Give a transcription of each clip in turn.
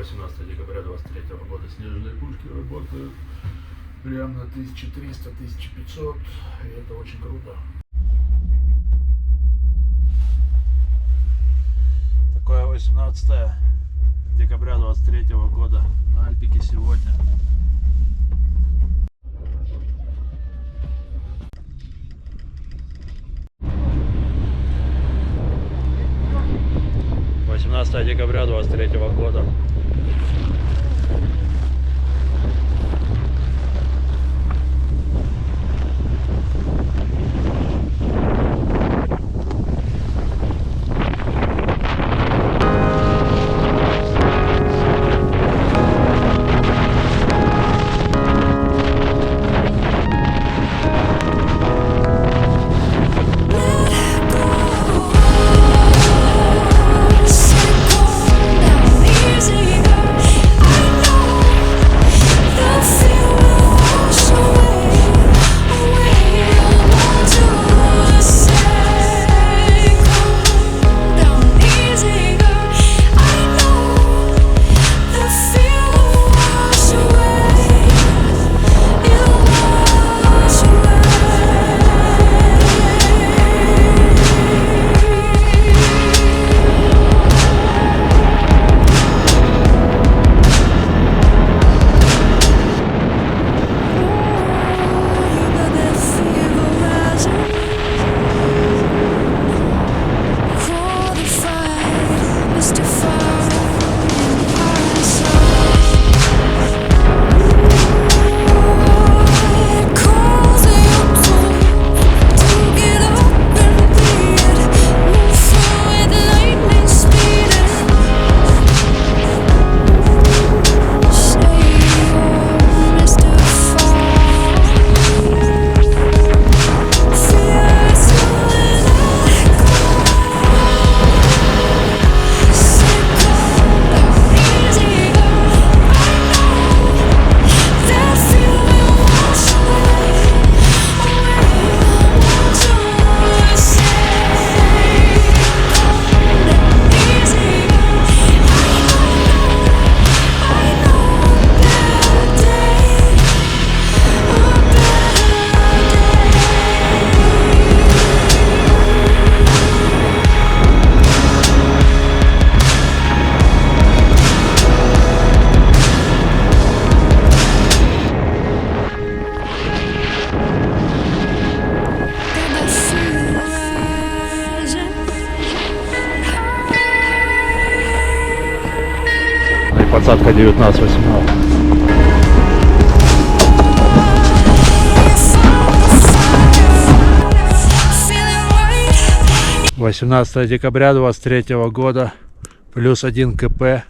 18 декабря 23 года. Снежные пушки работают прям на 1300-1500, и это очень круто. Такое 18 декабря 23 года на Альпике сегодня. Декабря 23 года. Подсадка 19-18. «18 декабря 23 года, +1 КП».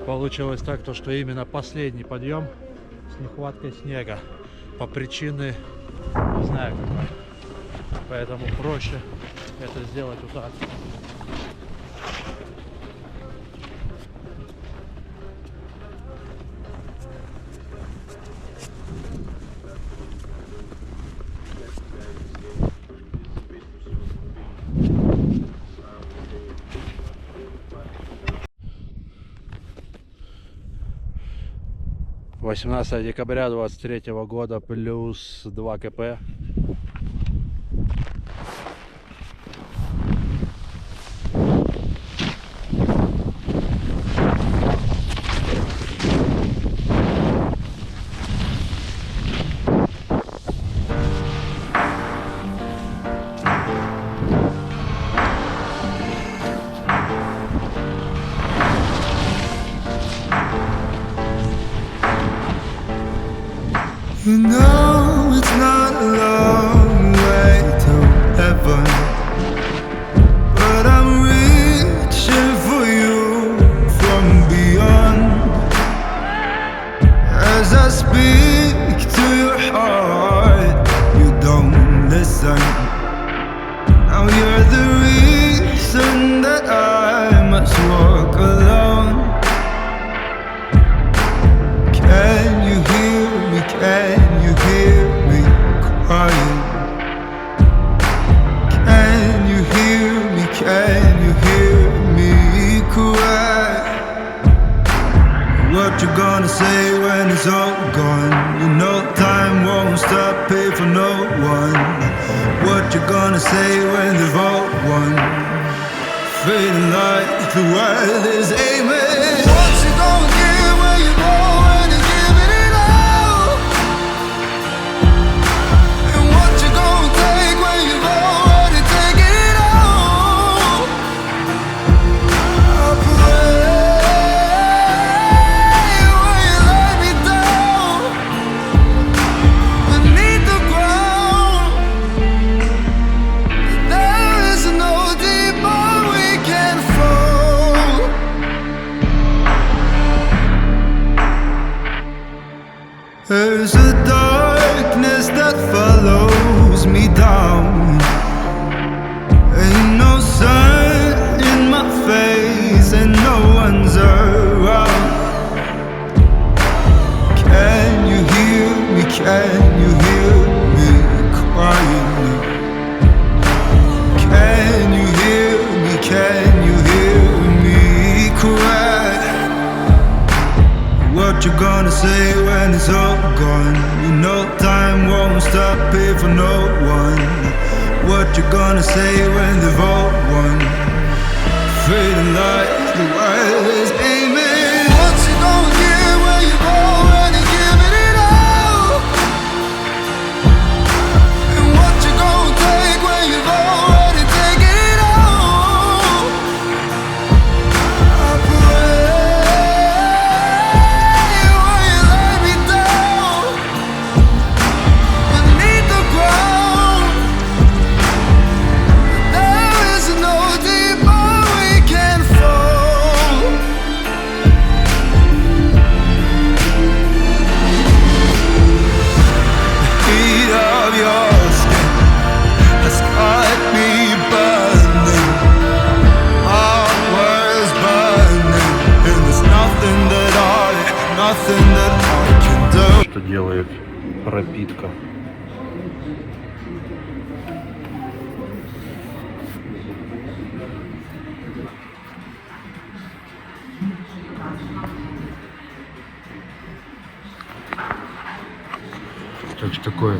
Получилось так, что именно последний подъем с нехваткой снега по причине, не знаю какой. Поэтому проще это сделать вот так. «18 декабря 23 года плюс 2 кп». You know it's not a long way to heaven, but I'm reaching for you from beyond. As I speak to your heart, you don't listen. Now you're the reason that I must walk alone. Can you hear me? Can you hear me crying? Can you hear me? Can you hear me cry? What you gonna say when it's all gone? You know time won't stop here for no one. What you gonna say when they've all won? Feeling like the world is aiming. What you gonna give when you go? There's a darkness that follows me down. Ain't no sun in my face and no one's around. Can you hear me? Can you hear me crying? Can you hear me? Can you hear me cry? What you gonna say when it's all gone? You know time won't stop here for no one. What you gonna say when they've all won? Feeling like the world is aiming. What you gonna give when you go and you give it all? And what you gonna take when you've already taken it all? I pray. Что делает пропитка. Короче, такое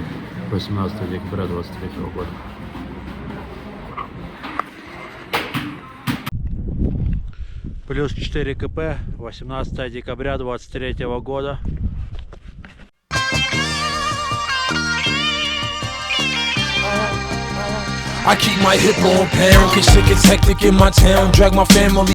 18 декабря 23 года. Плюс 4 кп, 18 декабря 23 года. I keep my hip on pound, cause shit gets hectic in my town. Drag my family